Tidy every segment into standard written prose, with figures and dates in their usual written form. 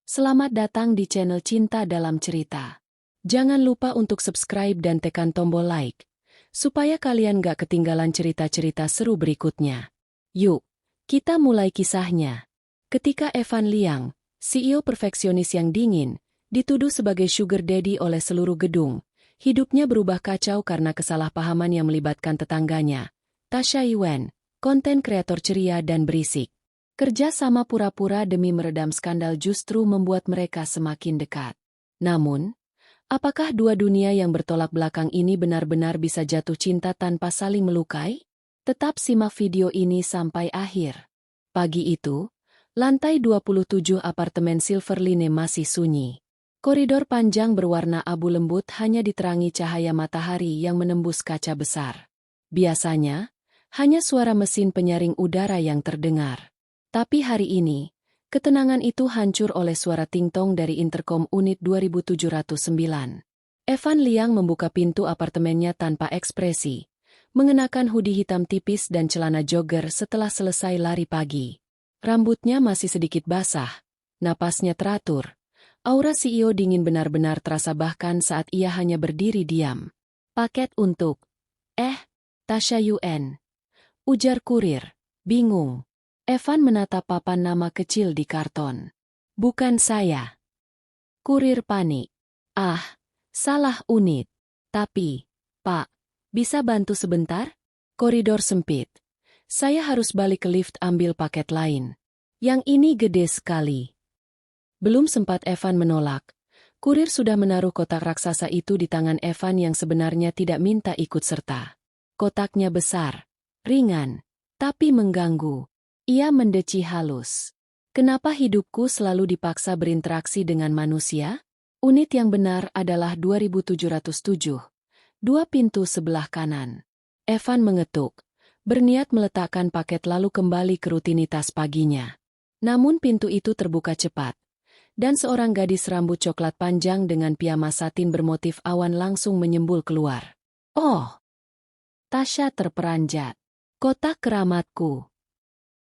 Selamat datang di channel Cinta Dalam Cerita. Jangan lupa untuk subscribe dan tekan tombol like, supaya kalian gak ketinggalan cerita-cerita seru berikutnya. Yuk, kita mulai kisahnya. Ketika Evan Liang, CEO perfeksionis yang dingin, dituduh sebagai sugar daddy oleh seluruh gedung, hidupnya berubah kacau karena kesalahpahaman yang melibatkan tetangganya, Tasha Yuan, konten kreator ceria dan berisik. Kerja sama pura-pura demi meredam skandal justru membuat mereka semakin dekat. Namun, apakah dua dunia yang bertolak belakang ini benar-benar bisa jatuh cinta tanpa saling melukai? Tetap simak video ini sampai akhir. Pagi itu, lantai 27 apartemen Silverline masih sunyi. Koridor panjang berwarna abu lembut hanya diterangi cahaya matahari yang menembus kaca besar. Biasanya, hanya suara mesin penyaring udara yang terdengar. Tapi hari ini, ketenangan itu hancur oleh suara tingtong dari interkom unit 2709. Evan Liang membuka pintu apartemennya tanpa ekspresi, mengenakan hoodie hitam tipis dan celana jogger setelah selesai lari pagi. Rambutnya masih sedikit basah, napasnya teratur. Aura CEO dingin benar-benar terasa bahkan saat ia hanya berdiri diam. Paket untuk... Tasha Yuan. Ujar kurir, bingung. Evan menatap papan nama kecil di karton. Bukan saya. Kurir panik. Salah unit. Tapi, Pak, bisa bantu sebentar? Koridor sempit. Saya harus balik ke lift ambil paket lain. Yang ini gede sekali. Belum sempat Evan menolak. Kurir sudah menaruh kotak raksasa itu di tangan Evan yang sebenarnya tidak minta ikut serta. Kotaknya besar, ringan, tapi mengganggu. Ia mendeci halus. Kenapa hidupku selalu dipaksa berinteraksi dengan manusia? Unit yang benar adalah 2707. Dua pintu sebelah kanan. Evan mengetuk, berniat meletakkan paket lalu kembali ke rutinitas paginya. Namun pintu itu terbuka cepat, dan seorang gadis rambut coklat panjang dengan piyama satin bermotif awan langsung menyembul keluar. Oh! Tasha terperanjat. Kotak keramatku.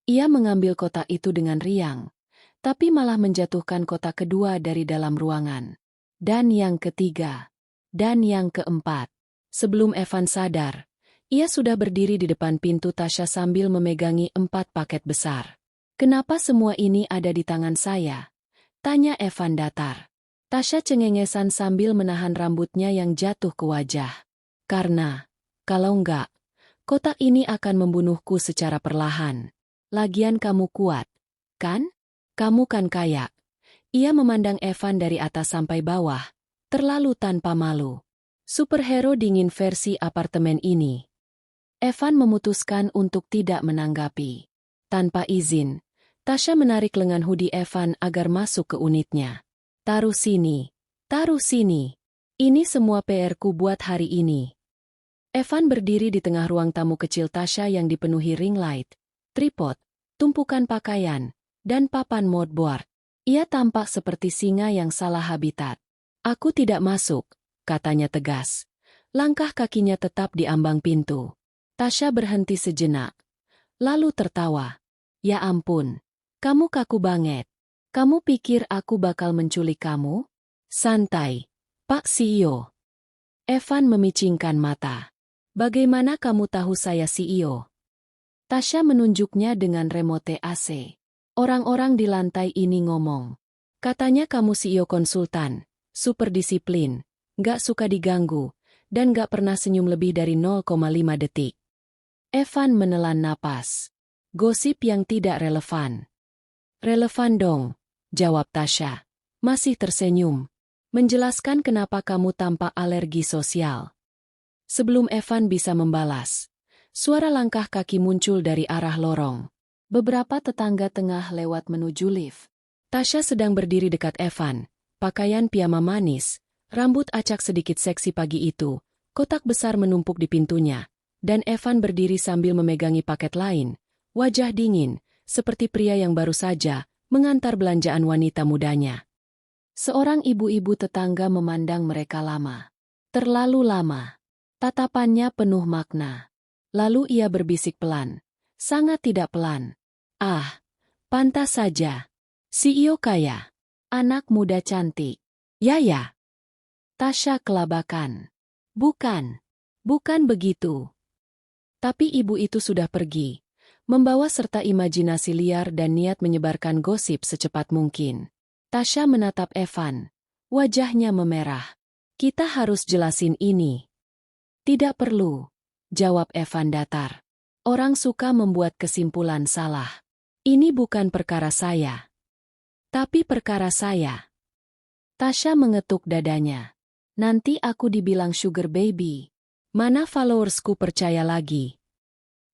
Ia mengambil kotak itu dengan riang, tapi malah menjatuhkan kotak kedua dari dalam ruangan. Dan yang ketiga. Dan yang keempat. Sebelum Evan sadar, ia sudah berdiri di depan pintu Tasha sambil memegangi 4 paket besar. Kenapa semua ini ada di tangan saya? Tanya Evan datar. Tasha cengengesan sambil menahan rambutnya yang jatuh ke wajah. Karena, kalau enggak, kotak ini akan membunuhku secara perlahan. Lagian kamu kuat, kan? Kamu kan kaya. Ia memandang Evan dari atas sampai bawah, terlalu tanpa malu. Superhero dingin versi apartemen ini. Evan memutuskan untuk tidak menanggapi. Tanpa izin, Tasha menarik lengan hoodie Evan agar masuk ke unitnya. Taruh sini. Ini semua PR-ku buat hari ini. Evan berdiri di tengah ruang tamu kecil Tasha yang dipenuhi ring light, tripod, tumpukan pakaian, dan papan moodboard. Ia tampak seperti singa yang salah habitat. Aku tidak masuk, katanya tegas. Langkah kakinya tetap di ambang pintu. Tasha berhenti sejenak, lalu tertawa. Ya ampun, kamu kaku banget. Kamu pikir aku bakal menculik kamu? Santai, Pak CEO. Evan memicingkan mata. Bagaimana kamu tahu saya CEO? Tasha menunjuknya dengan remote AC. Orang-orang di lantai ini ngomong. Katanya kamu CEO konsultan, super disiplin, gak suka diganggu, dan gak pernah senyum lebih dari 0,5 detik. Evan menelan napas. Gosip yang tidak relevan. Relevan dong, jawab Tasha. Masih tersenyum. Menjelaskan kenapa kamu tampak alergi sosial. Sebelum Evan bisa membalas, suara langkah kaki muncul dari arah lorong. Beberapa tetangga tengah lewat menuju lift. Tasha sedang berdiri dekat Evan, pakaian piyama manis, rambut acak sedikit seksi pagi itu, kotak besar menumpuk di pintunya, dan Evan berdiri sambil memegangi paket lain, wajah dingin, seperti pria yang baru saja mengantar belanjaan wanita mudanya. Seorang ibu-ibu tetangga memandang mereka lama. Terlalu lama. Tatapannya penuh makna. Lalu ia berbisik pelan. Sangat tidak pelan. Pantas saja. CEO kaya. Anak muda cantik. Ya. Tasya kelabakan. Bukan. Bukan begitu. Tapi ibu itu sudah pergi, membawa serta imajinasi liar dan niat menyebarkan gosip secepat mungkin. Tasya menatap Evan. Wajahnya memerah. Kita harus jelasin ini. Tidak perlu, jawab Evan datar. Orang suka membuat kesimpulan salah. Ini bukan perkara saya. Tapi perkara saya. Tasya mengetuk dadanya. Nanti aku dibilang sugar baby. Mana followersku percaya lagi.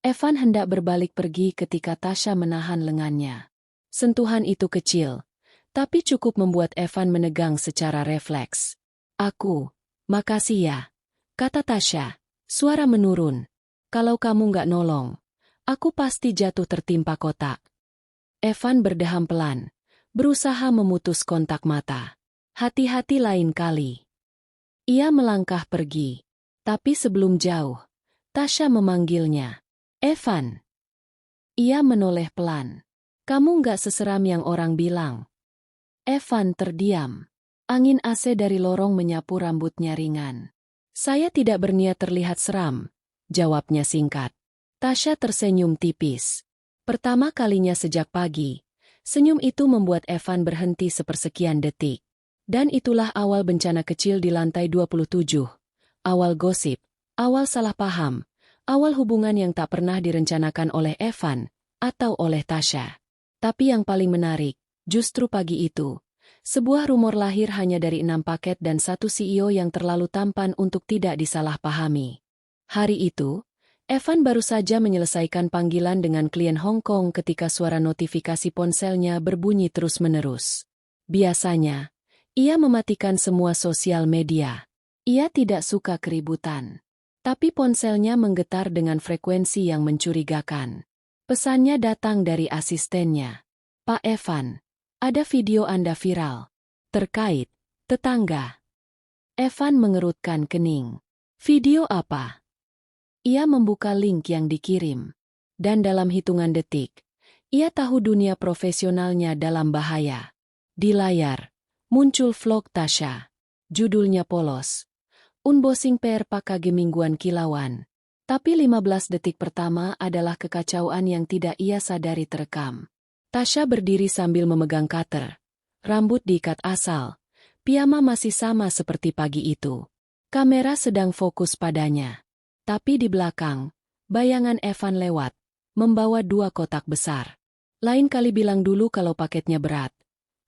Evan hendak berbalik pergi ketika Tasya menahan lengannya. Sentuhan itu kecil, tapi cukup membuat Evan menegang secara refleks. Makasih ya, kata Tasya, suara menurun. Kalau kamu nggak nolong, aku pasti jatuh tertimpa kotak. Evan berdeham pelan, berusaha memutus kontak mata. Hati-hati lain kali. Ia melangkah pergi, tapi sebelum jauh, Tasya memanggilnya. Evan. Ia menoleh pelan. Kamu nggak seseram yang orang bilang. Evan terdiam. Angin AC dari lorong menyapu rambutnya ringan. Saya tidak berniat terlihat seram, jawabnya singkat. Tasya tersenyum tipis. Pertama kalinya sejak pagi, senyum itu membuat Evan berhenti sepersekian detik. Dan itulah awal bencana kecil di lantai 27. Awal gosip, awal salah paham, awal hubungan yang tak pernah direncanakan oleh Evan atau oleh Tasya. Tapi yang paling menarik, justru pagi itu, sebuah rumor lahir hanya dari 6 paket dan satu CEO yang terlalu tampan untuk tidak disalahpahami. Hari itu, Evan baru saja menyelesaikan panggilan dengan klien Hong Kong ketika suara notifikasi ponselnya berbunyi terus-menerus. Biasanya, ia mematikan semua sosial media. Ia tidak suka keributan. Tapi ponselnya menggetar dengan frekuensi yang mencurigakan. Pesannya datang dari asistennya. Pak Evan, ada video Anda viral. Terkait tetangga. Evan mengerutkan kening. Video apa? Ia membuka link yang dikirim. Dan dalam hitungan detik, ia tahu dunia profesionalnya dalam bahaya. Di layar, muncul vlog Tasya. Judulnya polos. Unboxing PR PKG mingguan kilauan. Tapi 15 detik pertama adalah kekacauan yang tidak ia sadari terekam. Tasya berdiri sambil memegang cutter. Rambut diikat asal. Piyama masih sama seperti pagi itu. Kamera sedang fokus padanya. Tapi di belakang, bayangan Evan lewat, membawa 2 kotak besar. Lain kali bilang dulu kalau paketnya berat.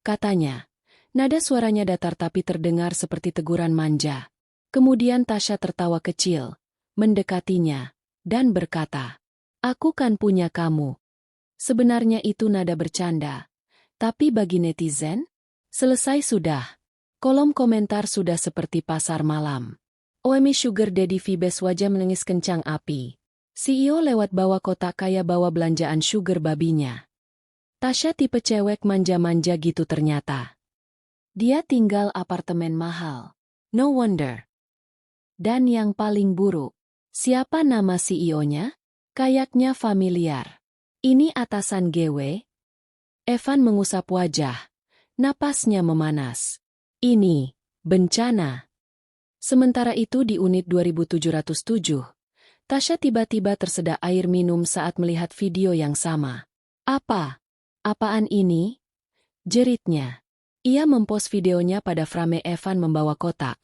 Katanya, nada suaranya datar tapi terdengar seperti teguran manja. Kemudian Tasya tertawa kecil, mendekatinya, dan berkata, "Aku kan punya kamu." Sebenarnya itu nada bercanda. Tapi bagi netizen, selesai sudah. Kolom komentar sudah seperti pasar malam. OMG Sugar Daddy Vibes wajah menangis kencang api. CEO lewat bawa kotak kaya bawa belanjaan sugar babinya. Tasya tipe cewek manja-manja gitu ternyata. Dia tinggal apartemen mahal. No wonder. Dan yang paling buruk, siapa nama CEO-nya? Kayaknya familiar. Ini atasan GW? Evan mengusap wajah. Napasnya memanas. Ini, bencana. Sementara itu di unit 2707, Tasya tiba-tiba tersedak air minum saat melihat video yang sama. Apaan ini? Jeritnya. Ia mempost videonya pada frame Evan membawa kotak.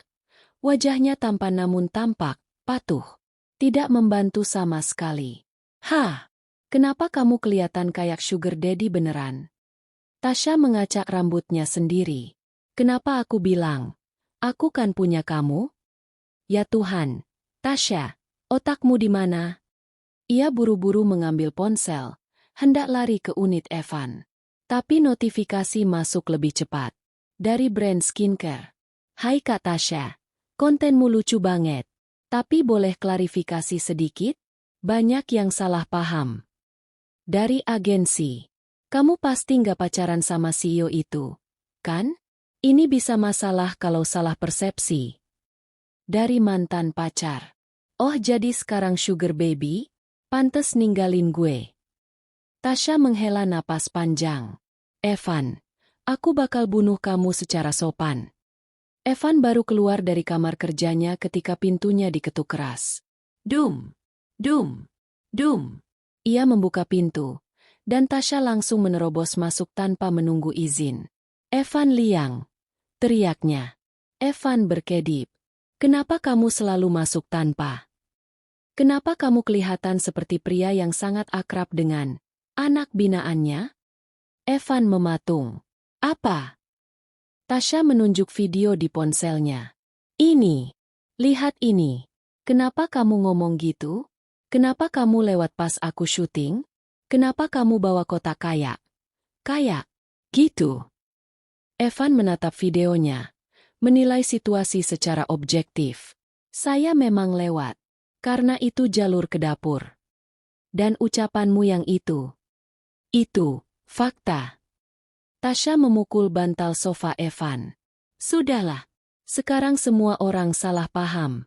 Wajahnya tampan namun tampak patuh. Tidak membantu sama sekali. Kenapa kamu kelihatan kayak sugar daddy beneran? Tasya mengacak rambutnya sendiri. Kenapa aku bilang, aku kan punya kamu? Ya Tuhan, Tasya, otakmu di mana? Ia buru-buru mengambil ponsel, hendak lari ke unit Evan. Tapi notifikasi masuk lebih cepat. Dari brand skincare. Hai Kak Tasya, kontenmu lucu banget. Tapi boleh klarifikasi sedikit? Banyak yang salah paham. Dari agensi. Kamu pasti nggak pacaran sama CEO itu, kan? Ini bisa masalah kalau salah persepsi. Dari mantan pacar. Oh jadi sekarang sugar baby? Pantes ninggalin gue. Tasya menghela napas panjang. Evan, Aku bakal bunuh kamu secara sopan. Evan baru keluar dari kamar kerjanya ketika pintunya diketuk keras. Dum! Dum! Dum! Ia membuka pintu, dan Tasha langsung menerobos masuk tanpa menunggu izin. Evan Liang! Teriaknya. Evan berkedip. Kenapa kamu selalu masuk tanpa? Kenapa kamu kelihatan seperti pria yang sangat akrab dengan anak binaannya? Evan mematung. Apa? Tasha menunjuk video di ponselnya. Ini. Lihat ini. Kenapa kamu ngomong gitu? Kenapa kamu lewat pas aku syuting? Kenapa kamu bawa kotak kayak? Kayak? Gitu. Evan menatap videonya, menilai situasi secara objektif. Saya memang lewat. Karena itu jalur ke dapur. Dan ucapanmu yang itu, fakta. Tasha memukul bantal sofa Evan. Sudahlah. Sekarang semua orang salah paham.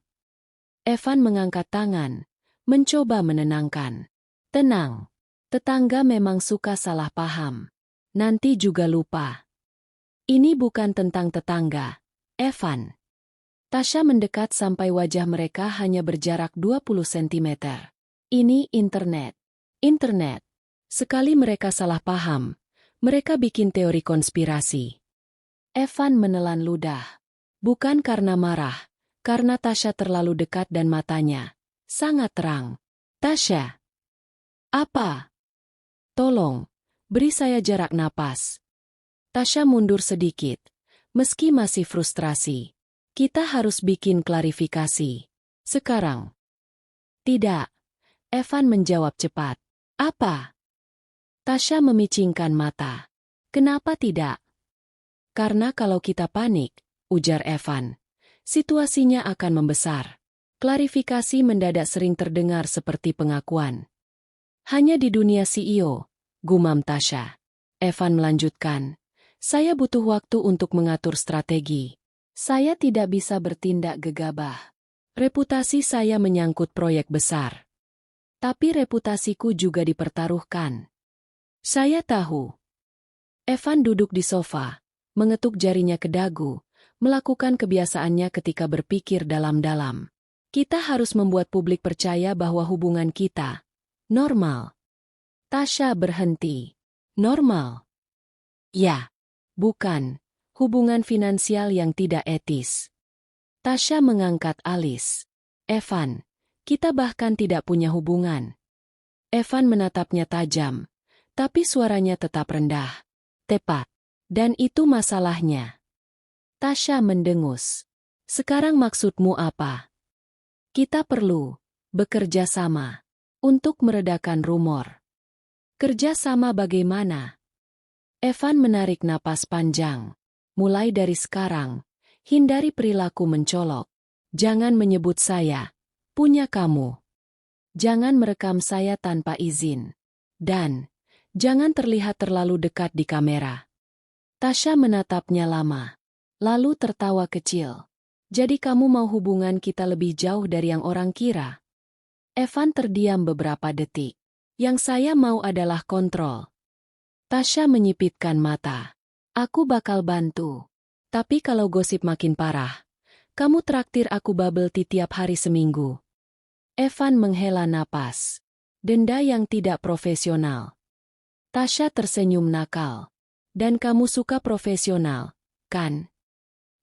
Evan mengangkat tangan, mencoba menenangkan. Tenang. Tetangga memang suka salah paham. Nanti juga lupa. Ini bukan tentang tetangga, Evan. Tasha mendekat sampai wajah mereka hanya berjarak 20 cm. Ini internet. Internet. Sekali mereka salah paham, mereka bikin teori konspirasi. Evan menelan ludah. Bukan karena marah, karena Tasha terlalu dekat dan matanya sangat terang. Tasha. Apa? Tolong, beri saya jarak napas. Tasha mundur sedikit, meski masih frustrasi. Kita harus bikin klarifikasi. Sekarang. Tidak. Evan menjawab cepat. Apa? Tasha memicingkan mata. Kenapa tidak? Karena kalau kita panik, ujar Evan, situasinya akan membesar. Klarifikasi mendadak sering terdengar seperti pengakuan. Hanya di dunia CEO, gumam Tasha. Evan melanjutkan, saya butuh waktu untuk mengatur strategi. Saya tidak bisa bertindak gegabah. Reputasi saya menyangkut proyek besar. Tapi reputasiku juga dipertaruhkan. Saya tahu. Evan duduk di sofa, mengetuk jarinya ke dagu, melakukan kebiasaannya ketika berpikir dalam-dalam. Kita harus membuat publik percaya bahwa hubungan kita normal. Tasha berhenti. Normal? Ya, bukan. Hubungan finansial yang tidak etis. Tasha mengangkat alis. Evan, kita bahkan tidak punya hubungan. Evan menatapnya tajam. Tapi suaranya tetap rendah. Tepat. Dan itu masalahnya. Tasha mendengus. Sekarang maksudmu apa? Kita perlu bekerja sama untuk meredakan rumor. Kerja sama bagaimana? Evan menarik napas panjang. Mulai dari sekarang, hindari perilaku mencolok. Jangan menyebut saya punya kamu. Jangan merekam saya tanpa izin. Dan jangan terlihat terlalu dekat di kamera. Tasha menatapnya lama, lalu tertawa kecil. Jadi kamu mau hubungan kita lebih jauh dari yang orang kira? Evan terdiam beberapa detik. Yang saya mau adalah kontrol. Tasha menyipitkan mata. Aku bakal bantu. Tapi kalau gosip makin parah, kamu traktir aku bubble tea tiap hari seminggu. Evan menghela napas. Denda yang tidak profesional. Tasha tersenyum nakal. Dan kamu suka profesional, kan?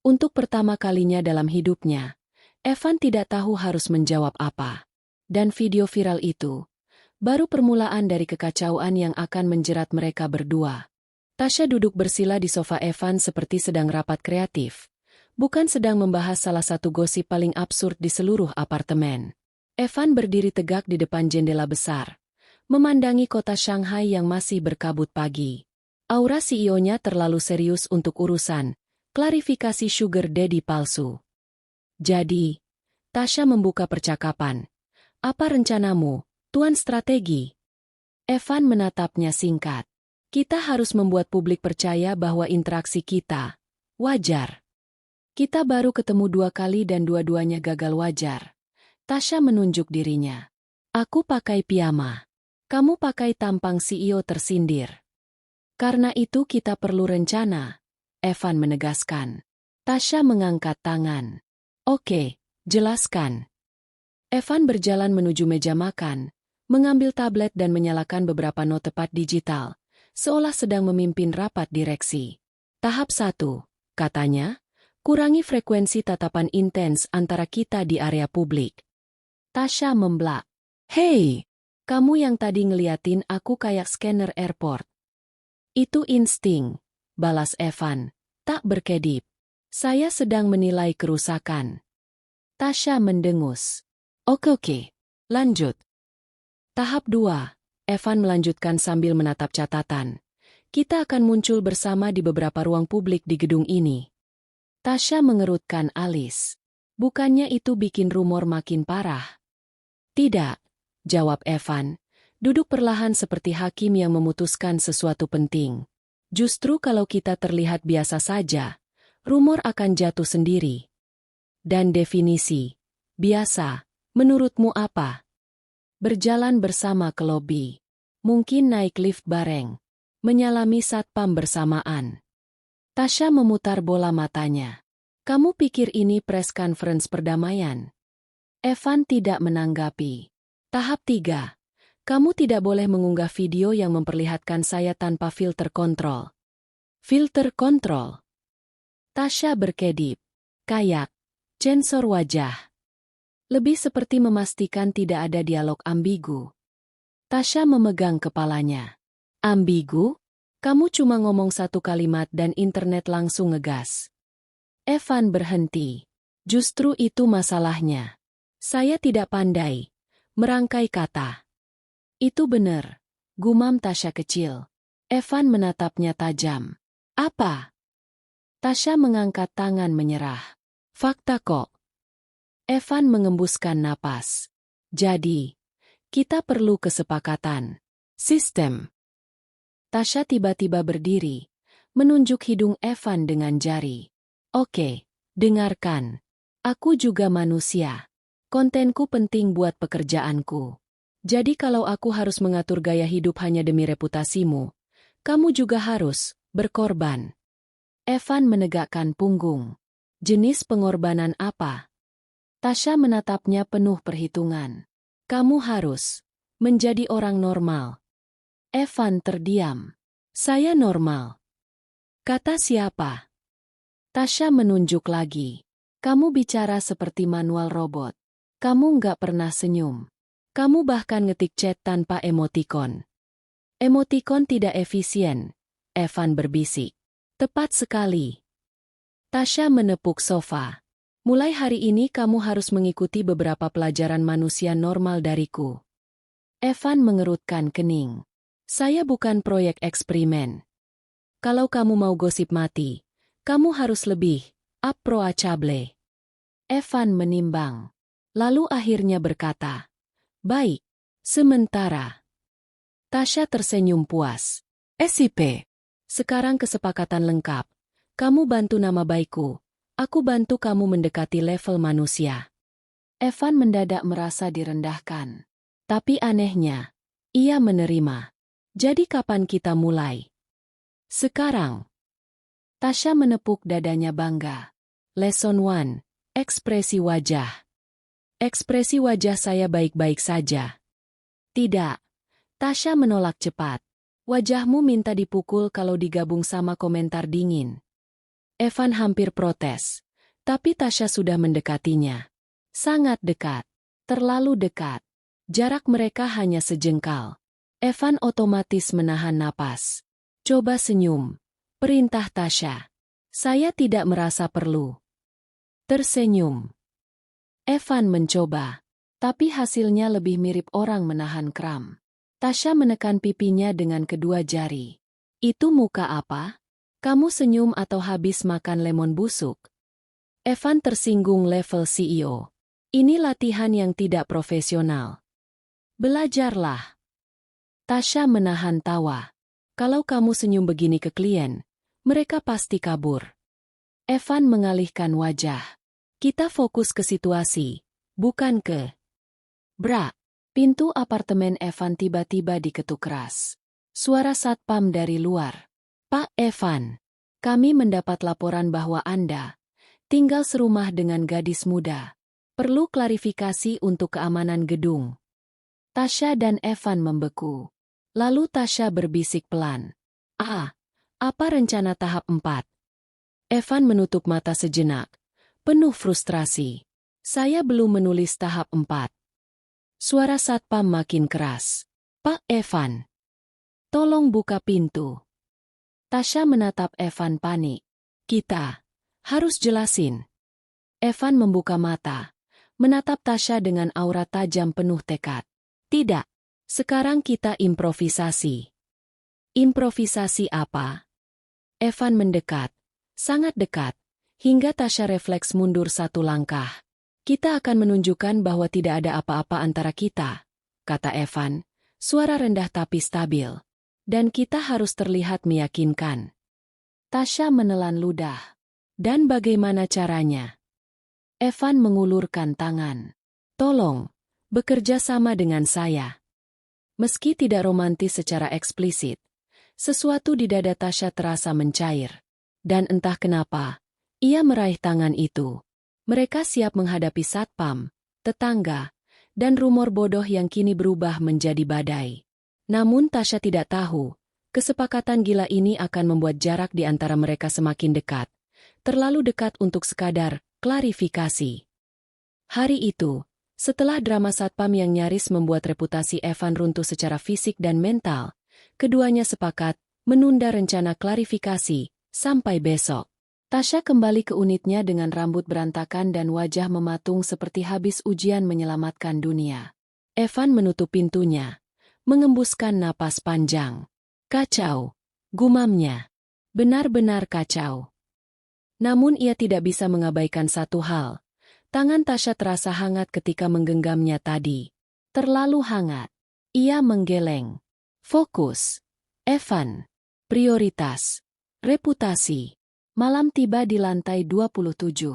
Untuk pertama kalinya dalam hidupnya, Evan tidak tahu harus menjawab apa. Dan video viral itu baru permulaan dari kekacauan yang akan menjerat mereka berdua. Tasha duduk bersila di sofa Evan seperti sedang rapat kreatif. Bukan sedang membahas salah satu gosip paling absurd di seluruh apartemen. Evan berdiri tegak di depan jendela besar, memandangi kota Shanghai yang masih berkabut pagi. Aura CEO-nya terlalu serius untuk urusan klarifikasi sugar daddy palsu. Jadi, Tasha membuka percakapan. Apa rencanamu, Tuan Strategi? Evan menatapnya singkat. Kita harus membuat publik percaya bahwa interaksi kita wajar. Kita baru ketemu 2 kali dan dua-duanya gagal wajar. Tasha menunjuk dirinya. Aku pakai piyama. Kamu pakai tampang CEO tersindir. Karena itu kita perlu rencana, Evan menegaskan. Tasha mengangkat tangan. Oke, jelaskan. Evan berjalan menuju meja makan, mengambil tablet dan menyalakan beberapa notepad digital, seolah sedang memimpin rapat direksi. Tahap 1, katanya, kurangi frekuensi tatapan intens antara kita di area publik. Tasha memblak. Hei, kamu yang tadi ngeliatin aku kayak scanner airport. Itu insting, balas Evan, tak berkedip. Saya sedang menilai kerusakan. Tasha mendengus. Oke, lanjut. Tahap 2, Evan melanjutkan sambil menatap catatan. Kita akan muncul bersama di beberapa ruang publik di gedung ini. Tasha mengerutkan alis. Bukannya itu bikin rumor makin parah? Tidak, jawab Evan. Duduk perlahan seperti hakim yang memutuskan sesuatu penting. Justru kalau kita terlihat biasa saja, rumor akan jatuh sendiri. Dan definisi biasa, menurutmu apa? Berjalan bersama ke lobi. Mungkin naik lift bareng. Menyalami satpam bersamaan. Tasha memutar bola matanya. Kamu pikir ini press conference perdamaian? Evan tidak menanggapi. Tahap 3. Kamu tidak boleh mengunggah video yang memperlihatkan saya tanpa filter kontrol. Filter kontrol? Tasha berkedip. Kayak sensor wajah. Lebih seperti memastikan tidak ada dialog ambigu. Tasha memegang kepalanya. Ambigu? Kamu cuma ngomong satu kalimat dan internet langsung ngegas. Evan berhenti. Justru itu masalahnya. Saya tidak pandai merangkai kata. Itu benar, gumam Tasha kecil. Evan menatapnya tajam. Apa? Tasha mengangkat tangan menyerah. Fakta kok. Evan mengembuskan napas. Jadi, kita perlu kesepakatan. Sistem. Tasha tiba-tiba berdiri, menunjuk hidung Evan dengan jari. Oke, dengarkan. Aku juga manusia. Kontenku penting buat pekerjaanku. Jadi kalau aku harus mengatur gaya hidup hanya demi reputasimu, kamu juga harus berkorban. Evan menegakkan punggung. Jenis pengorbanan apa? Tasha menatapnya penuh perhitungan. Kamu harus menjadi orang normal. Evan terdiam. Saya normal. Kata siapa? Tasha menunjuk lagi. Kamu bicara seperti manual robot. Kamu nggak pernah senyum. Kamu bahkan ngetik chat tanpa emotikon. Emotikon tidak efisien, Evan berbisik. Tepat sekali. Tasha menepuk sofa. Mulai hari ini kamu harus mengikuti beberapa pelajaran manusia normal dariku. Evan mengerutkan kening. Saya bukan proyek eksperimen. Kalau kamu mau gosip mati, kamu harus lebih approachable. Evan menimbang. Lalu akhirnya berkata, baik, sementara. Tasha tersenyum puas. SIP. Sekarang kesepakatan lengkap. Kamu bantu nama baikku. Aku bantu kamu mendekati level manusia. Evan mendadak merasa direndahkan. Tapi anehnya, ia menerima. Jadi kapan kita mulai? Sekarang. Tasha menepuk dadanya bangga. Lesson 1. Ekspresi wajah. Ekspresi wajah saya baik-baik saja. Tidak. Tasha menolak cepat. Wajahmu minta dipukul kalau digabung sama komentar dingin. Evan hampir protes. Tapi Tasha sudah mendekatinya. Sangat dekat. Terlalu dekat. Jarak mereka hanya sejengkal. Evan otomatis menahan napas. Coba senyum. Perintah Tasha. Saya tidak merasa perlu. Tersenyum. Evan mencoba, tapi hasilnya lebih mirip orang menahan kram. Tasha menekan pipinya dengan kedua jari. Itu muka apa? Kamu senyum atau habis makan lemon busuk? Evan tersinggung level CEO. Ini latihan yang tidak profesional. Belajarlah. Tasha menahan tawa. Kalau kamu senyum begini ke klien, mereka pasti kabur. Evan mengalihkan wajah. Kita fokus ke situasi, bukan ke... Brak. Pintu apartemen Evan tiba-tiba diketuk keras. Suara satpam dari luar. Pak Evan, kami mendapat laporan bahwa Anda tinggal serumah dengan gadis muda. Perlu klarifikasi untuk keamanan gedung. Tasya dan Evan membeku. Lalu Tasya berbisik pelan. Apa rencana tahap 4? Evan menutup mata sejenak, penuh frustrasi. Saya belum menulis tahap 4. Suara satpam makin keras. Pak Evan, tolong buka pintu. Tasya menatap Evan panik. Kita harus jelasin. Evan membuka mata, menatap Tasya dengan aura tajam penuh tekad. Tidak, sekarang kita improvisasi. Improvisasi apa? Evan mendekat, sangat dekat, hingga Tasya refleks mundur satu langkah. Kita akan menunjukkan bahwa tidak ada apa-apa antara kita, kata Evan, suara rendah tapi stabil. Dan kita harus terlihat meyakinkan. Tasya menelan ludah. Dan bagaimana caranya? Evan mengulurkan tangan. Tolong, bekerja sama dengan saya. Meski tidak romantis secara eksplisit, sesuatu di dada Tasya terasa mencair. Dan entah kenapa, ia meraih tangan itu. Mereka siap menghadapi satpam, tetangga, dan rumor bodoh yang kini berubah menjadi badai. Namun Tasya tidak tahu, kesepakatan gila ini akan membuat jarak di antara mereka semakin dekat. Terlalu dekat untuk sekadar klarifikasi. Hari itu, setelah drama satpam yang nyaris membuat reputasi Evan runtuh secara fisik dan mental, keduanya sepakat menunda rencana klarifikasi sampai besok. Tasya kembali ke unitnya dengan rambut berantakan dan wajah mematung seperti habis ujian menyelamatkan dunia. Evan menutup pintunya, mengembuskan napas panjang. Kacau, gumamnya. Benar-benar kacau. Namun ia tidak bisa mengabaikan satu hal. Tangan Tasya terasa hangat ketika menggenggamnya tadi. Terlalu hangat. Ia menggeleng. Fokus. Evan. Prioritas. Reputasi. Malam tiba di lantai 27.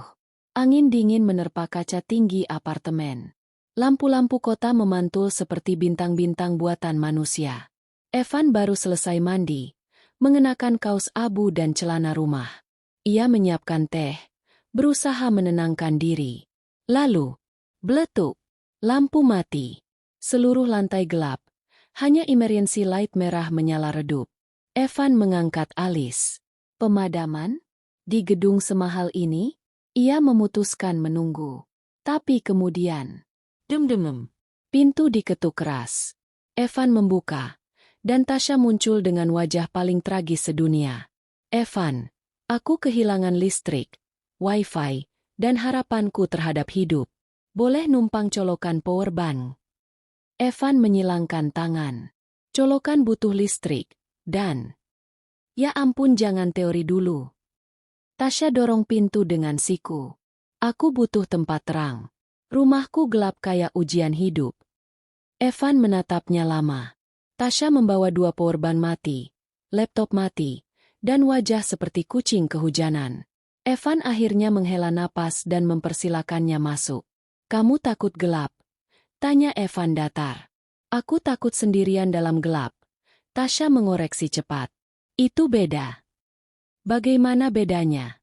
Angin dingin menerpa kaca tinggi apartemen. Lampu-lampu kota memantul seperti bintang-bintang buatan manusia. Evan baru selesai mandi, mengenakan kaos abu dan celana rumah. Ia menyiapkan teh, berusaha menenangkan diri. Lalu, beletuk, lampu mati. Seluruh lantai gelap, hanya emergency light merah menyala redup. Evan mengangkat alis. Pemadaman? Di gedung semahal ini? Ia memutuskan menunggu. Tapi kemudian, dem-dem, pintu diketuk keras. Evan membuka, dan Tasya muncul dengan wajah paling tragis sedunia. Evan, aku kehilangan listrik, wifi, dan harapanku terhadap hidup. Boleh numpang colokan powerbank? Evan menyilangkan tangan. Colokan butuh listrik, dan... Ya ampun, jangan teori dulu. Tasya dorong pintu dengan siku. Aku butuh tempat terang. Rumahku gelap kayak ujian hidup. Evan menatapnya lama. Tasya membawa 2 powerbank mati, laptop mati, dan wajah seperti kucing kehujanan. Evan akhirnya menghela napas dan mempersilakannya masuk. Kamu takut gelap? Tanya Evan datar. Aku takut sendirian dalam gelap. Tasya mengoreksi cepat. Itu beda. Bagaimana bedanya?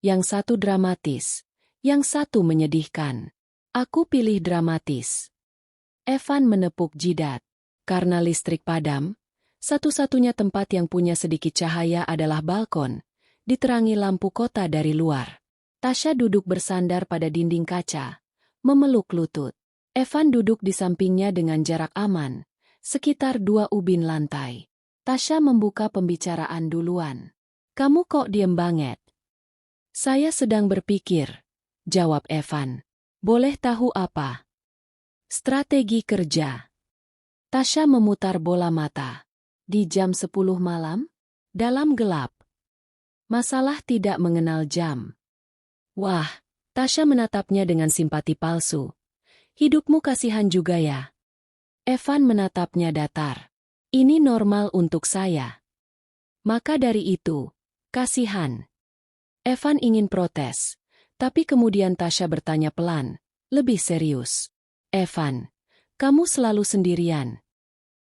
Yang satu dramatis, yang satu menyedihkan. Aku pilih dramatis. Evan menepuk jidat. Karena listrik padam, satu-satunya tempat yang punya sedikit cahaya adalah balkon, diterangi lampu kota dari luar. Tasya duduk bersandar pada dinding kaca, memeluk lutut. Evan duduk di sampingnya dengan jarak aman, sekitar 2 ubin lantai. Tasya membuka pembicaraan duluan. Kamu kok diem banget? Saya sedang berpikir, jawab Evan. Boleh tahu apa? Strategi kerja. Tasya memutar bola mata. Di jam 10 malam? Dalam gelap. Masalah tidak mengenal jam. Wah, Tasya menatapnya dengan simpati palsu. Hidupmu kasihan juga ya? Evan menatapnya datar. Ini normal untuk saya. Maka dari itu, kasihan. Evan ingin protes, tapi kemudian Tasya bertanya pelan, lebih serius. Evan, kamu selalu sendirian.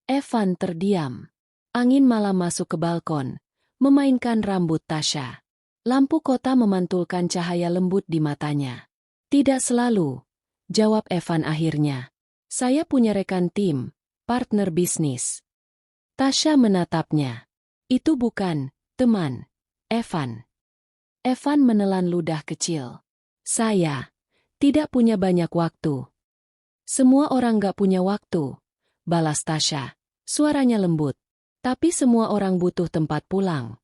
Evan terdiam. Angin malam masuk ke balkon, memainkan rambut Tasha. Lampu kota memantulkan cahaya lembut di matanya. Tidak selalu, jawab Evan akhirnya. Saya punya rekan tim, partner bisnis. Tasha menatapnya. Itu bukan teman, Evan. Evan menelan ludah kecil. Saya tidak punya banyak waktu. Semua orang gak punya waktu, balas Tasha. Suaranya lembut. Tapi semua orang butuh tempat pulang.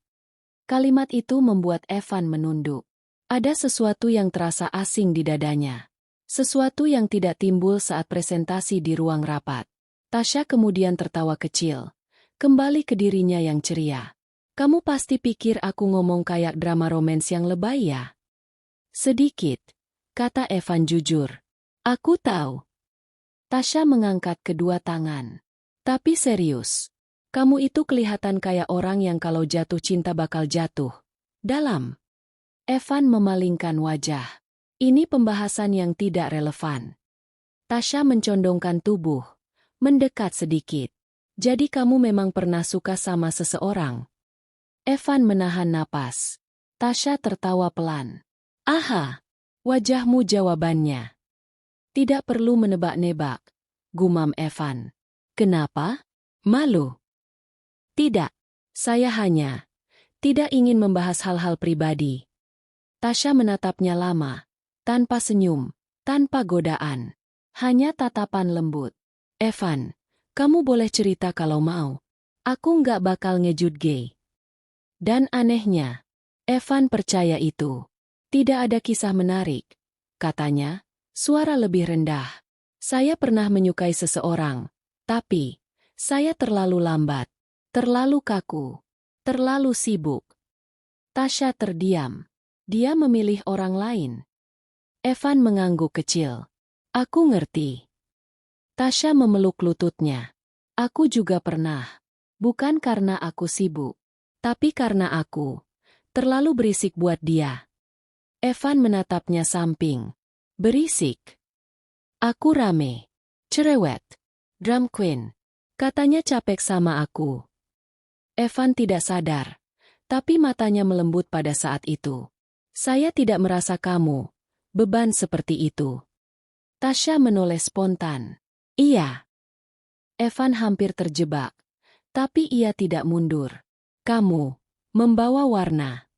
Kalimat itu membuat Evan menunduk. Ada sesuatu yang terasa asing di dadanya. Sesuatu yang tidak timbul saat presentasi di ruang rapat. Tasha kemudian tertawa kecil. Kembali ke dirinya yang ceria. Kamu pasti pikir aku ngomong kayak drama romans yang lebay ya? Sedikit, kata Evan jujur. Aku tahu. Tasha mengangkat kedua tangan. Tapi serius. Kamu itu kelihatan kayak orang yang kalau jatuh cinta bakal jatuh dalam. Evan memalingkan wajah. Ini pembahasan yang tidak relevan. Tasha mencondongkan tubuh, mendekat sedikit. Jadi kamu memang pernah suka sama seseorang? Evan menahan napas. Tasha tertawa pelan. Aha, wajahmu jawabannya. Tidak perlu menebak-nebak, gumam Evan. Kenapa? Malu? Tidak, saya hanya tidak ingin membahas hal-hal pribadi. Tasha menatapnya lama, tanpa senyum, tanpa godaan. Hanya tatapan lembut. Evan, kamu boleh cerita kalau mau. Aku nggak bakal ngejut gay. Dan anehnya, Evan percaya itu. Tidak ada kisah menarik, katanya, suara lebih rendah. Saya pernah menyukai seseorang, tapi saya terlalu lambat. Terlalu kaku. Terlalu sibuk. Tasha terdiam. Dia memilih orang lain. Evan mengangguk kecil. Aku ngerti. Tasha memeluk lututnya. Aku juga pernah. Bukan karena aku sibuk. Tapi karena aku terlalu berisik buat dia. Evan menatapnya samping. Berisik. Aku rame. Cerewet. Drum queen. Katanya capek sama aku. Evan tidak sadar, tapi matanya melembut pada saat itu. Saya tidak merasa kamu beban seperti itu. Tasha menoleh spontan. Iya. Evan hampir terjebak, tapi ia tidak mundur. Kamu membawa warna.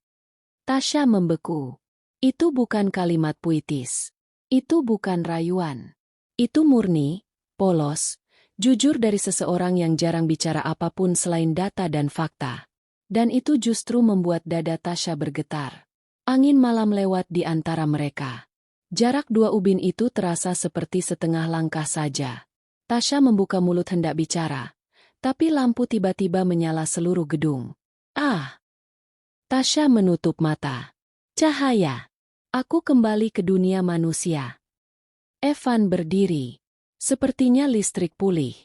Tasha membeku. Itu bukan kalimat puitis. Itu bukan rayuan. Itu murni, polos, jujur dari seseorang yang jarang bicara apapun selain data dan fakta. Dan itu justru membuat dada Tasha bergetar. Angin malam lewat di antara mereka. Jarak dua ubin itu terasa seperti setengah langkah saja. Tasha membuka mulut hendak bicara. Tapi lampu tiba-tiba menyala seluruh gedung. Ah! Tasha menutup mata. Cahaya. Aku kembali ke dunia manusia. Evan berdiri. Sepertinya listrik pulih.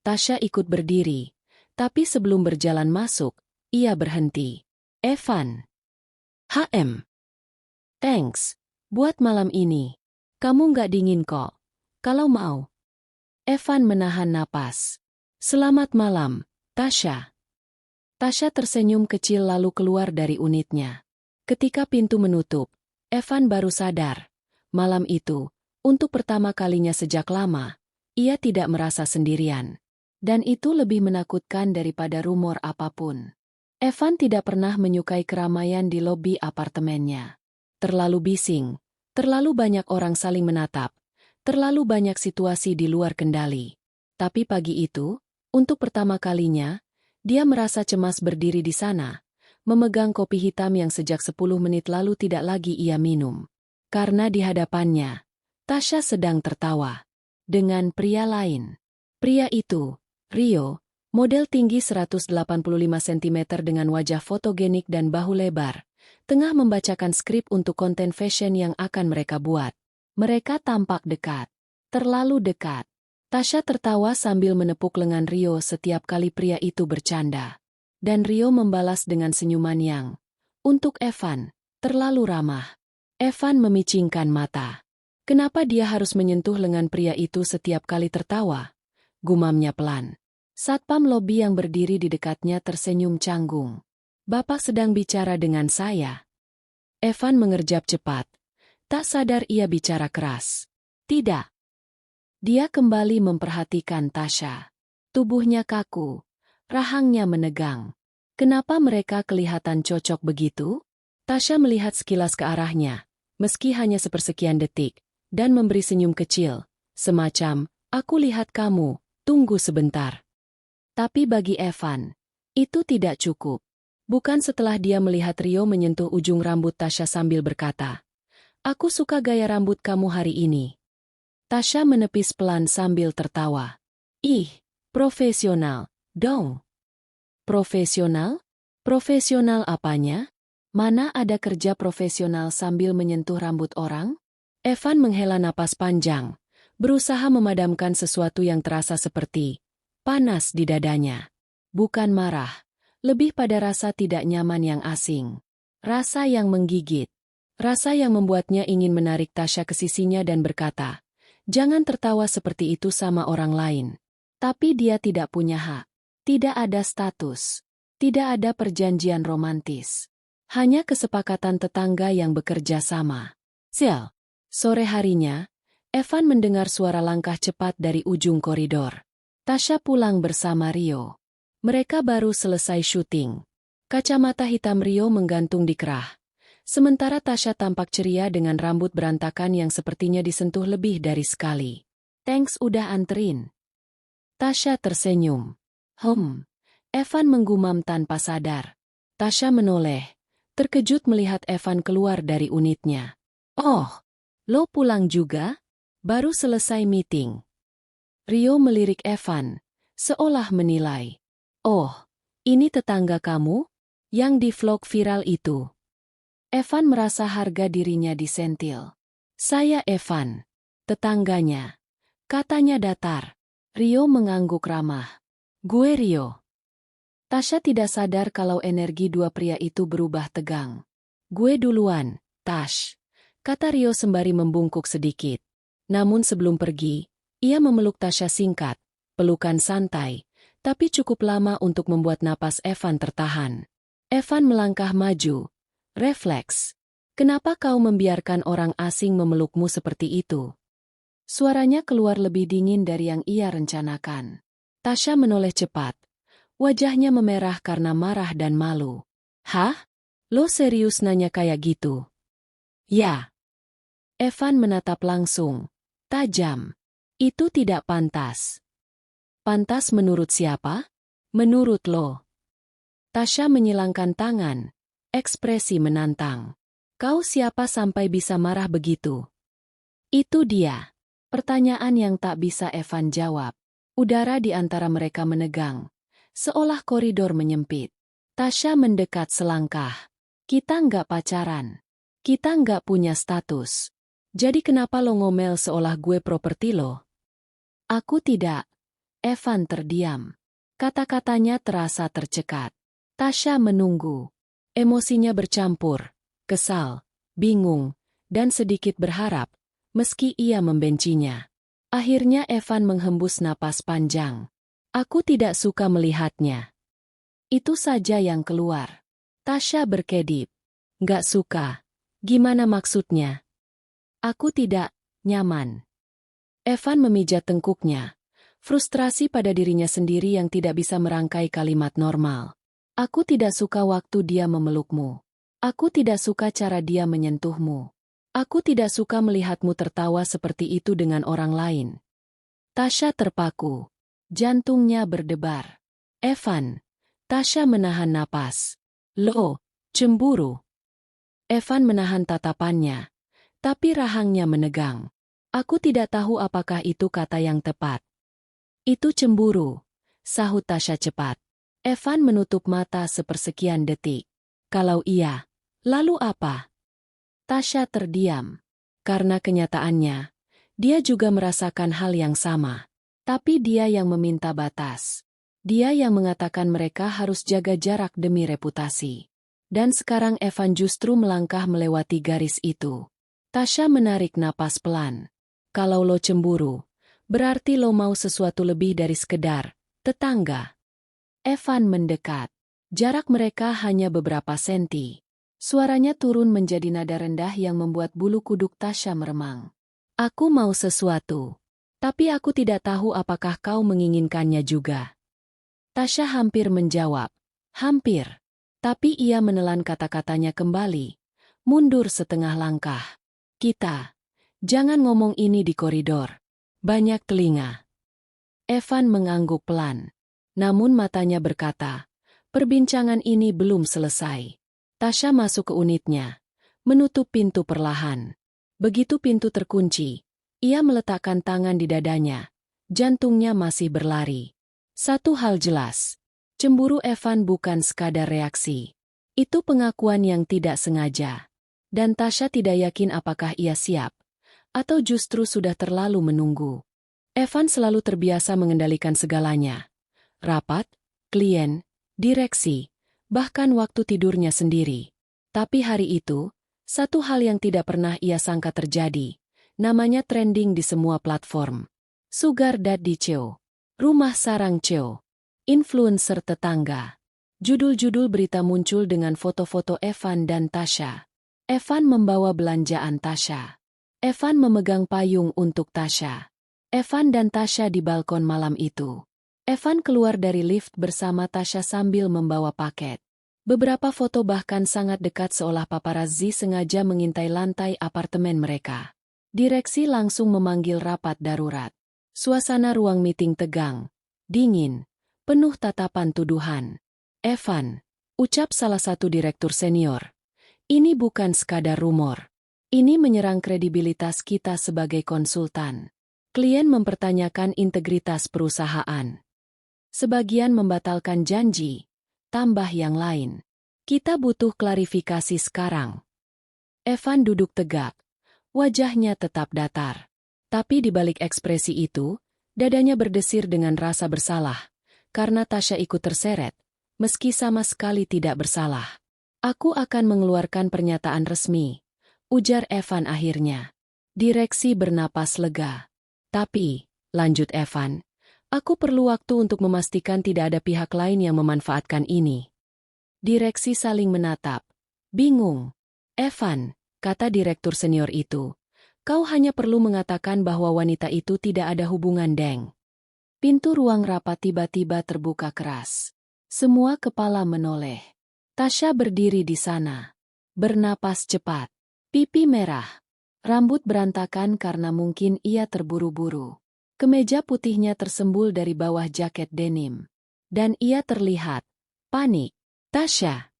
Tasha ikut berdiri, tapi sebelum berjalan masuk, ia berhenti. Evan. Thanks, buat malam ini. Kamu nggak dingin kok. Kalau mau. Evan menahan napas. Selamat malam, Tasha. Tasha tersenyum kecil lalu keluar dari unitnya. Ketika pintu menutup, Evan baru sadar. Malam itu, untuk pertama kalinya sejak lama, ia tidak merasa sendirian. Dan itu lebih menakutkan daripada rumor apapun. Evan tidak pernah menyukai keramaian di lobi apartemennya. Terlalu bising, terlalu banyak orang saling menatap, terlalu banyak situasi di luar kendali. Tapi pagi itu, untuk pertama kalinya, dia merasa cemas berdiri di sana, memegang kopi hitam yang sejak 10 menit lalu tidak lagi ia minum. Karena di hadapannya, Tasha sedang tertawa dengan pria lain. Pria itu, Rio, model tinggi 185 cm dengan wajah fotogenik dan bahu lebar, tengah membacakan skrip untuk konten fashion yang akan mereka buat. Mereka tampak dekat. Terlalu dekat. Tasha tertawa sambil menepuk lengan Rio setiap kali pria itu bercanda. Dan Rio membalas dengan senyuman yang, untuk Evan, terlalu ramah. Evan memicingkan mata. Kenapa dia harus menyentuh lengan pria itu setiap kali tertawa? Gumamnya pelan. Satpam lobi yang berdiri di dekatnya tersenyum canggung. Bapak sedang bicara dengan saya. Evan mengerjap cepat. Tak sadar ia bicara keras. Tidak. Dia kembali memperhatikan Tasha. Tubuhnya kaku. Rahangnya menegang. Kenapa mereka kelihatan cocok begitu? Tasha melihat sekilas ke arahnya, meski hanya sepersekian detik, dan memberi senyum kecil, semacam, aku lihat kamu, tunggu sebentar. Tapi bagi Evan, itu tidak cukup. Bukan setelah dia melihat Rio menyentuh ujung rambut Tasha sambil berkata, aku suka gaya rambut kamu hari ini. Tasha menepis pelan sambil tertawa. Ih, profesional, dong. Profesional? Profesional apanya? Mana ada kerja profesional sambil menyentuh rambut orang? Evan menghela napas panjang, berusaha memadamkan sesuatu yang terasa seperti panas di dadanya. Bukan marah. Lebih pada rasa tidak nyaman yang asing. Rasa yang menggigit. Rasa yang membuatnya ingin menarik Tasha ke sisinya dan berkata, jangan tertawa seperti itu sama orang lain. Tapi dia tidak punya hak. Tidak ada status. Tidak ada perjanjian romantis. Hanya kesepakatan tetangga yang bekerja sama. Sial. Sore harinya, Evan mendengar suara langkah cepat dari ujung koridor. Tasha pulang bersama Rio. Mereka baru selesai syuting. Kacamata hitam Rio menggantung di kerah. Sementara Tasha tampak ceria dengan rambut berantakan yang sepertinya disentuh lebih dari sekali. Thanks udah anterin. Tasha tersenyum. Evan menggumam tanpa sadar. Tasha menoleh, terkejut melihat Evan keluar dari unitnya. Oh, lo pulang juga? Baru selesai meeting. Rio melirik Evan, seolah menilai. Oh, ini tetangga kamu? Yang di vlog viral itu. Evan merasa harga dirinya disentil. Saya Evan. Tetangganya. Katanya datar. Rio mengangguk ramah. Gue Rio. Tasha tidak sadar kalau energi dua pria itu berubah tegang. Gue duluan, Tash. Kata Rio sembari membungkuk sedikit. Namun sebelum pergi, ia memeluk Tasha singkat, pelukan santai. Tapi cukup lama untuk membuat napas Evan tertahan. Evan melangkah maju. Refleks. Kenapa kau membiarkan orang asing memelukmu seperti itu? Suaranya keluar lebih dingin dari yang ia rencanakan. Tasha menoleh cepat. Wajahnya memerah karena marah dan malu. Hah? Lo serius nanya kayak gitu? Ya. Evan menatap langsung. Tajam. Itu tidak pantas. Pantas menurut siapa? Menurut lo. Tasha menyilangkan tangan. Ekspresi menantang. Kau siapa sampai bisa marah begitu? Itu dia. Pertanyaan yang tak bisa Evan jawab. Udara di antara mereka menegang. Seolah koridor menyempit. Tasha mendekat selangkah. Kita nggak pacaran. Kita nggak punya status. Jadi kenapa lo ngomel seolah gue properti lo? Aku tidak. Evan terdiam. Kata-katanya terasa tercekat. Tasha menunggu. Emosinya bercampur, kesal, bingung, dan sedikit berharap, meski ia membencinya. Akhirnya Evan menghembus napas panjang. Aku tidak suka melihatnya. Itu saja yang keluar. Tasha berkedip. Nggak suka. Gimana maksudnya? Aku tidak nyaman. Evan memijat tengkuknya. Frustrasi pada dirinya sendiri yang tidak bisa merangkai kalimat normal. Aku tidak suka waktu dia memelukmu. Aku tidak suka cara dia menyentuhmu. Aku tidak suka melihatmu tertawa seperti itu dengan orang lain. Tasha terpaku. Jantungnya berdebar. Evan. Tasha menahan napas. Lo, cemburu. Evan menahan tatapannya. Tapi rahangnya menegang. Aku tidak tahu apakah itu kata yang tepat. Itu cemburu, sahut Tasha cepat. Evan menutup mata sepersekian detik. Kalau iya, lalu apa? Tasha terdiam. Karena kenyataannya, dia juga merasakan hal yang sama. Tapi dia yang meminta batas. Dia yang mengatakan mereka harus jaga jarak demi reputasi. Dan sekarang Evan justru melangkah melewati garis itu. Tasha menarik napas pelan. Kalau lo cemburu, berarti lo mau sesuatu lebih dari sekedar tetangga. Evan mendekat. Jarak mereka hanya beberapa senti. Suaranya turun menjadi nada rendah yang membuat bulu kuduk Tasya meremang. Aku mau sesuatu. Tapi aku tidak tahu apakah kau menginginkannya juga. Tasya hampir menjawab. Hampir. Tapi ia menelan kata-katanya kembali. Mundur setengah langkah. Kita. Jangan ngomong ini di koridor. Banyak telinga. Evan mengangguk pelan. Namun matanya berkata, perbincangan ini belum selesai. Tasya masuk ke unitnya. Menutup pintu perlahan. Begitu pintu terkunci, ia meletakkan tangan di dadanya. Jantungnya masih berlari. Satu hal jelas. Cemburu Evan bukan sekadar reaksi. Itu pengakuan yang tidak sengaja. Dan Tasya tidak yakin apakah ia siap. Atau justru sudah terlalu menunggu. Evan selalu terbiasa mengendalikan segalanya. Rapat, klien, direksi, bahkan waktu tidurnya sendiri. Tapi hari itu, satu hal yang tidak pernah ia sangka terjadi. Namanya trending di semua platform. Sugar Daddy Cheo. Rumah sarang Cheo. Influencer tetangga. Judul-judul berita muncul dengan foto-foto Evan dan Tasya. Evan membawa belanjaan Tasya. Evan memegang payung untuk Tasya. Evan dan Tasya di balkon malam itu. Evan keluar dari lift bersama Tasya sambil membawa paket. Beberapa foto bahkan sangat dekat seolah paparazzi sengaja mengintai lantai apartemen mereka. Direksi langsung memanggil rapat darurat. Suasana ruang meeting tegang, dingin, penuh tatapan tuduhan. Evan, ucap salah satu direktur senior. Ini bukan sekadar rumor. Ini menyerang kredibilitas kita sebagai konsultan. Klien mempertanyakan integritas perusahaan. Sebagian membatalkan janji, tambah yang lain. Kita butuh klarifikasi sekarang. Evan duduk tegak, wajahnya tetap datar. Tapi di balik ekspresi itu, dadanya berdesir dengan rasa bersalah, karena Tasya ikut terseret, meski sama sekali tidak bersalah. Aku akan mengeluarkan pernyataan resmi, ujar Evan akhirnya. Direksi bernapas lega. Tapi, lanjut Evan, aku perlu waktu untuk memastikan tidak ada pihak lain yang memanfaatkan ini. Direksi saling menatap. Bingung. Evan, kata direktur senior itu, kau hanya perlu mengatakan bahwa wanita itu tidak ada hubungan Deng. Pintu ruang rapat tiba-tiba terbuka keras. Semua kepala menoleh. Tasya berdiri di sana. Bernapas cepat. Pipi merah. Rambut berantakan karena mungkin ia terburu-buru. Kemeja putihnya tersembul dari bawah jaket denim. Dan ia terlihat panik. Tasya.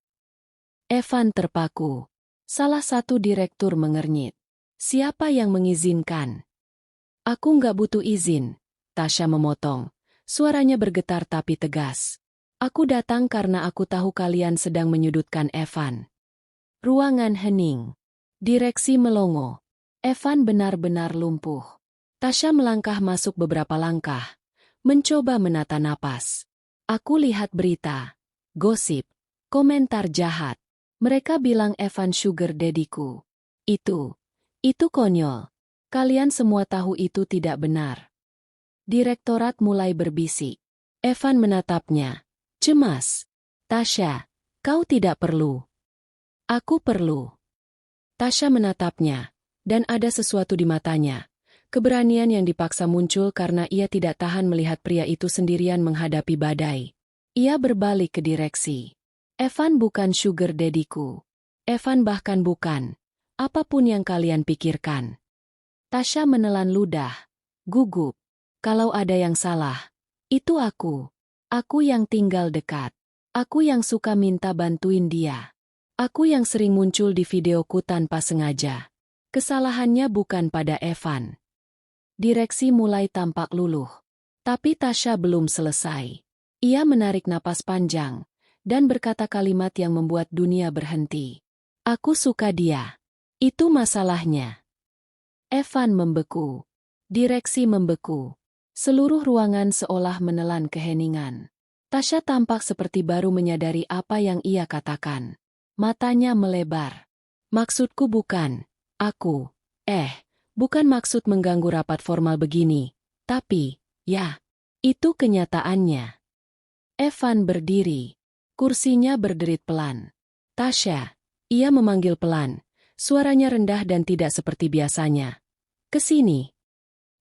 Evan terpaku. Salah satu direktur mengernyit. Siapa yang mengizinkan? Aku nggak butuh izin. Tasya memotong. Suaranya bergetar tapi tegas. Aku datang karena aku tahu kalian sedang menyudutkan Evan. Ruangan hening. Direksi melongo. Evan benar-benar lumpuh. Tasya melangkah masuk beberapa langkah. Mencoba menata napas. Aku lihat berita. Gosip. Komentar jahat. Mereka bilang Evan sugar daddy-ku. Itu konyol. Kalian semua tahu itu tidak benar. Direktorat mulai berbisik. Evan menatapnya. Cemas. Tasya, kau tidak perlu. Aku perlu. Tasya menatapnya, dan ada sesuatu di matanya. Keberanian yang dipaksa muncul karena ia tidak tahan melihat pria itu sendirian menghadapi badai. Ia berbalik ke direksi. Evan bukan sugar daddy-ku. Evan bahkan bukan. Apapun yang kalian pikirkan. Tasya menelan ludah. Gugup. Kalau ada yang salah, itu aku. Aku yang tinggal dekat. Aku yang suka minta bantuin dia. Aku yang sering muncul di videoku tanpa sengaja. Kesalahannya bukan pada Evan. Direksi mulai tampak luluh. Tapi Tasya belum selesai. Ia menarik napas panjang dan berkata kalimat yang membuat dunia berhenti. Aku suka dia. Itu masalahnya. Evan membeku. Direksi membeku. Seluruh ruangan seolah menelan keheningan. Tasya tampak seperti baru menyadari apa yang ia katakan. Matanya melebar. Maksudku bukan, aku, bukan maksud mengganggu rapat formal begini. Tapi, ya, itu kenyataannya. Evan berdiri. Kursinya berderit pelan. Tasya. Ia memanggil pelan. Suaranya rendah dan tidak seperti biasanya. Kesini.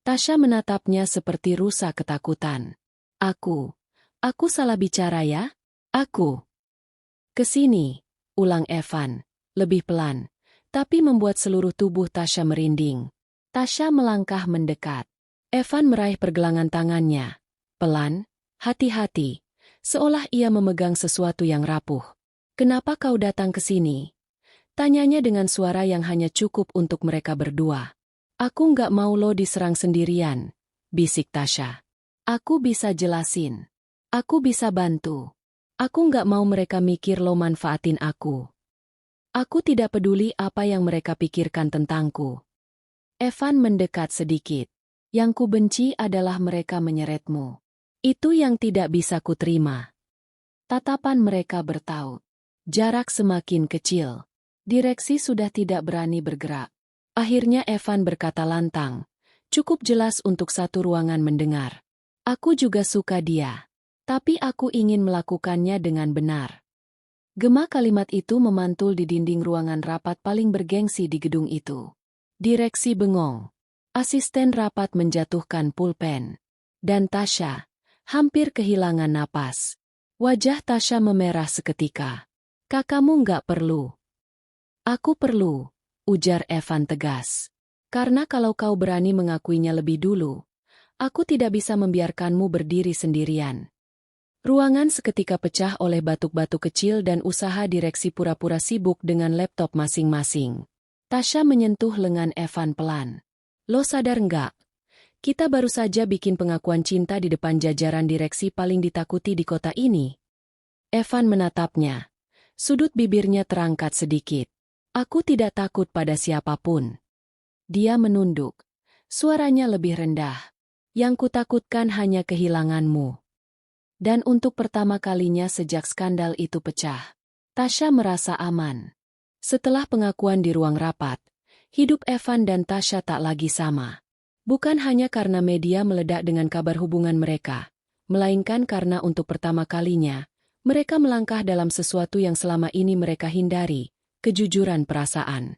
Tasya menatapnya seperti rusa ketakutan. Aku salah bicara ya? Aku. Kesini, ulang Evan, lebih pelan, tapi membuat seluruh tubuh Tasya merinding. Tasya melangkah mendekat. Evan meraih pergelangan tangannya. Pelan, hati-hati, seolah ia memegang sesuatu yang rapuh. Kenapa kau datang ke sini? Tanyanya dengan suara yang hanya cukup untuk mereka berdua. Aku nggak mau lo diserang sendirian, bisik Tasya. Aku bisa jelasin. Aku bisa bantu. Aku nggak mau mereka mikir lo manfaatin aku. Aku tidak peduli apa yang mereka pikirkan tentangku. Evan mendekat sedikit. Yang ku benci adalah mereka menyeretmu. Itu yang tidak bisa kuterima. Tatapan mereka bertaut. Jarak semakin kecil. Direksi sudah tidak berani bergerak. Akhirnya Evan berkata lantang. Cukup jelas untuk satu ruangan mendengar. Aku juga suka dia. Tapi aku ingin melakukannya dengan benar. Gema kalimat itu memantul di dinding ruangan rapat paling bergengsi di gedung itu. Direksi bengong. Asisten rapat menjatuhkan pulpen. Dan Tasya hampir kehilangan napas. Wajah Tasya memerah seketika. Kakakmu nggak perlu. Aku perlu, ujar Evan tegas. Karena kalau kau berani mengakuinya lebih dulu, aku tidak bisa membiarkanmu berdiri sendirian. Ruangan seketika pecah oleh batuk-batuk kecil dan usaha direksi pura-pura sibuk dengan laptop masing-masing. Tasya menyentuh lengan Evan pelan. Lo sadar nggak? Kita baru saja bikin pengakuan cinta di depan jajaran direksi paling ditakuti di kota ini. Evan menatapnya. Sudut bibirnya terangkat sedikit. Aku tidak takut pada siapapun. Dia menunduk. Suaranya lebih rendah. Yang kutakutkan hanya kehilanganmu. Dan untuk pertama kalinya sejak skandal itu pecah, Tasya merasa aman. Setelah pengakuan di ruang rapat, hidup Evan dan Tasya tak lagi sama. Bukan hanya karena media meledak dengan kabar hubungan mereka, melainkan karena untuk pertama kalinya, mereka melangkah dalam sesuatu yang selama ini mereka hindari, kejujuran perasaan.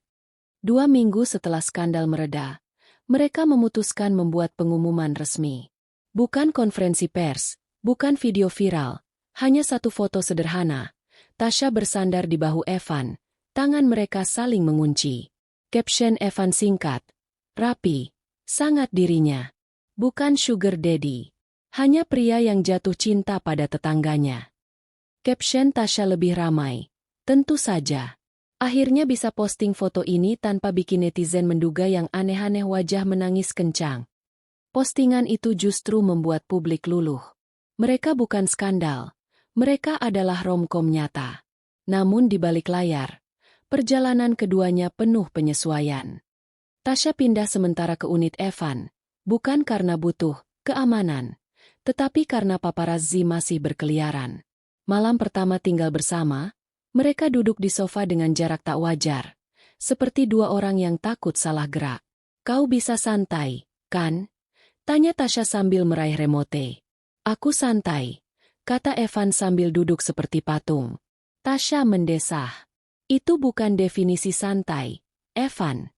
2 minggu setelah skandal mereda, mereka memutuskan membuat pengumuman resmi. Bukan konferensi pers, bukan video viral, hanya satu foto sederhana. Tasya bersandar di bahu Evan, tangan mereka saling mengunci. Caption Evan singkat, rapi, sangat dirinya. Bukan sugar daddy, hanya pria yang jatuh cinta pada tetangganya. Caption Tasya lebih ramai, tentu saja. Akhirnya bisa posting foto ini tanpa bikin netizen menduga yang aneh-aneh wajah menangis kencang. Postingan itu justru membuat publik luluh. Mereka bukan skandal, mereka adalah romcom nyata. Namun di balik layar, perjalanan keduanya penuh penyesuaian. Tasya pindah sementara ke unit Evan, bukan karena butuh keamanan, tetapi karena paparazzi masih berkeliaran. Malam pertama tinggal bersama, mereka duduk di sofa dengan jarak tak wajar, seperti dua orang yang takut salah gerak. Kau bisa santai, kan? Tanya Tasya sambil meraih remote. Aku santai, kata Evan sambil duduk seperti patung. Tasya mendesah. Itu bukan definisi santai, Evan.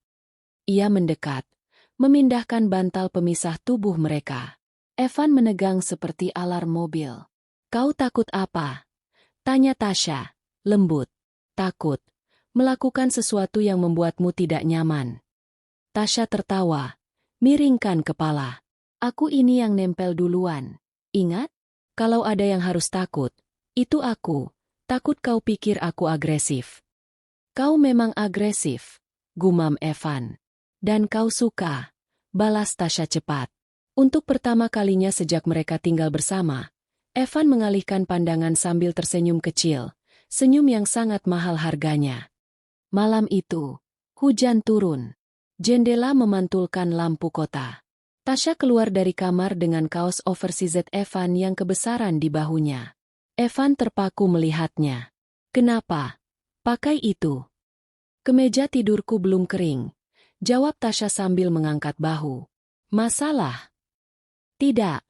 Ia mendekat, memindahkan bantal pemisah tubuh mereka. Evan menegang seperti alarm mobil. Kau takut apa? Tanya Tasya, lembut. Takut, melakukan sesuatu yang membuatmu tidak nyaman. Tasya tertawa, miringkan kepala. Aku ini yang nempel duluan. Ingat, kalau ada yang harus takut, itu aku. Takut kau pikir aku agresif. Kau memang agresif, gumam Evan. Dan kau suka, balas Tasya cepat. Untuk pertama kalinya sejak mereka tinggal bersama, Evan mengalihkan pandangan sambil tersenyum kecil, senyum yang sangat mahal harganya. Malam itu, hujan turun. Jendela memantulkan lampu kota. Tasya keluar dari kamar dengan kaos oversized Evan yang kebesaran di bahunya. Evan terpaku melihatnya. Kenapa? Pakai itu. Kemeja tidurku belum kering, jawab Tasya sambil mengangkat bahu. Masalah? Tidak,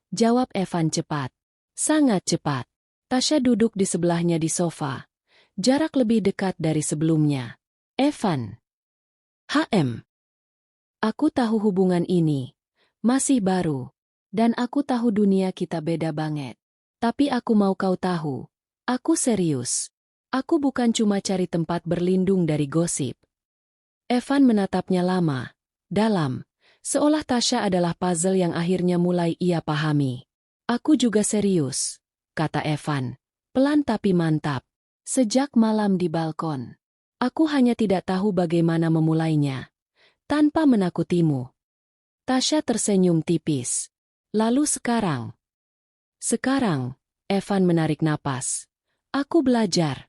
jawab Evan cepat. Sangat cepat. Tasya duduk di sebelahnya di sofa. Jarak lebih dekat dari sebelumnya. Evan. HM. Aku tahu hubungan ini. Masih baru. Dan aku tahu dunia kita beda banget. Tapi aku mau kau tahu. Aku serius. Aku bukan cuma cari tempat berlindung dari gosip. Evan menatapnya lama, dalam, seolah Tasya adalah puzzle yang akhirnya mulai ia pahami. Aku juga serius, kata Evan, pelan tapi mantap. Sejak malam di balkon, aku hanya tidak tahu bagaimana memulainya. Tanpa menakutimu. Tasya tersenyum tipis. Lalu sekarang. Sekarang, Evan menarik napas. Aku belajar.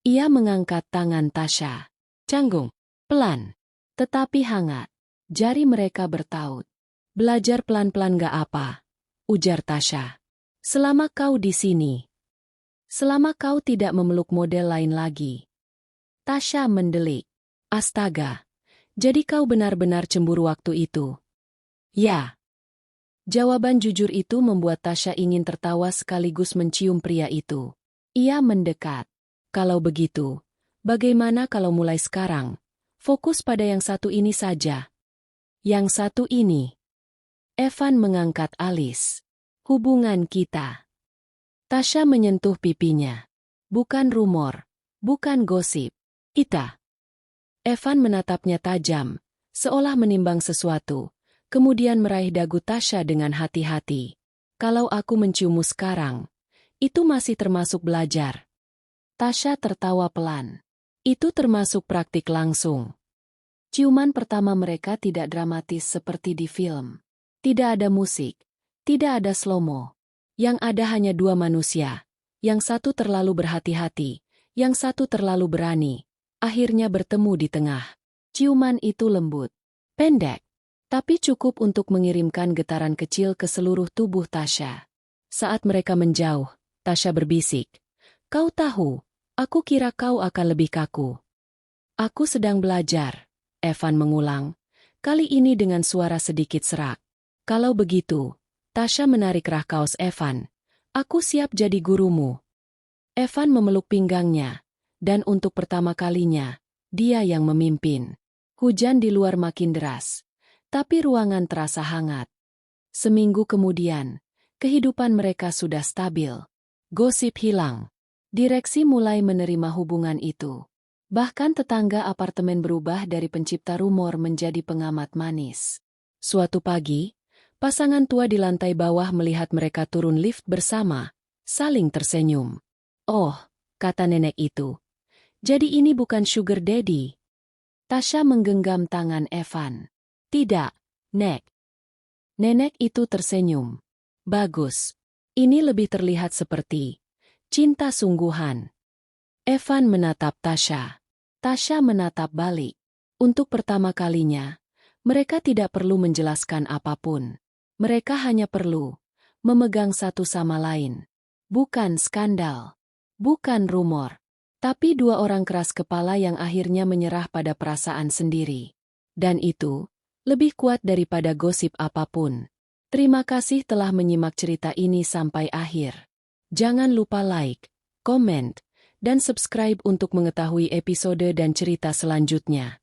Ia mengangkat tangan Tasya. Canggung, pelan, tetapi hangat. Jari mereka bertaut. Belajar pelan-pelan gak apa, ujar Tasya. Selama kau di sini. Selama kau tidak memeluk model lain lagi. Tasya mendelik. Astaga, jadi kau benar-benar cemburu waktu itu? Ya. Jawaban jujur itu membuat Tasya ingin tertawa sekaligus mencium pria itu. Ia mendekat. Kalau begitu, bagaimana kalau mulai sekarang? Fokus pada yang satu ini saja. Yang satu ini. Evan mengangkat alis. Hubungan kita. Tasya menyentuh pipinya. Bukan rumor. Bukan gosip. Kita. Evan menatapnya tajam, seolah menimbang sesuatu. Kemudian meraih dagu Tasya dengan hati-hati. Kalau aku menciummu sekarang, itu masih termasuk belajar. Tasya tertawa pelan. Itu termasuk praktik langsung. Ciuman pertama mereka tidak dramatis seperti di film. Tidak ada musik. Tidak ada slow-mo. Yang ada hanya dua manusia. Yang satu terlalu berhati-hati. Yang satu terlalu berani. Akhirnya bertemu di tengah. Ciuman itu lembut. Pendek. Tapi cukup untuk mengirimkan getaran kecil ke seluruh tubuh Tasya. Saat mereka menjauh, Tasya berbisik. Kau tahu, aku kira kau akan lebih kaku. Aku sedang belajar, Evan mengulang. Kali ini dengan suara sedikit serak. Kalau begitu, Tasya menarik rah kaos Evan. Aku siap jadi gurumu. Evan memeluk pinggangnya. Dan untuk pertama kalinya, dia yang memimpin. Hujan di luar makin deras. Tapi ruangan terasa hangat. Seminggu kemudian, kehidupan mereka sudah stabil. Gosip hilang. Direksi mulai menerima hubungan itu. Bahkan tetangga apartemen berubah dari pencipta rumor menjadi pengamat manis. Suatu pagi, pasangan tua di lantai bawah melihat mereka turun lift bersama, saling tersenyum. Oh, kata nenek itu. Jadi ini bukan sugar daddy. Tasya menggenggam tangan Evan. Tidak, Nek. Nenek itu tersenyum. Bagus. Ini lebih terlihat seperti cinta sungguhan. Evan menatap Tasya. Tasya menatap balik. Untuk pertama kalinya, mereka tidak perlu menjelaskan apapun. Mereka hanya perlu memegang satu sama lain. Bukan skandal. Bukan rumor. Tapi dua orang keras kepala yang akhirnya menyerah pada perasaan sendiri. Dan itu lebih kuat daripada gosip apapun. Terima kasih telah menyimak cerita ini sampai akhir. Jangan lupa like, komen, dan subscribe untuk mengetahui episode dan cerita selanjutnya.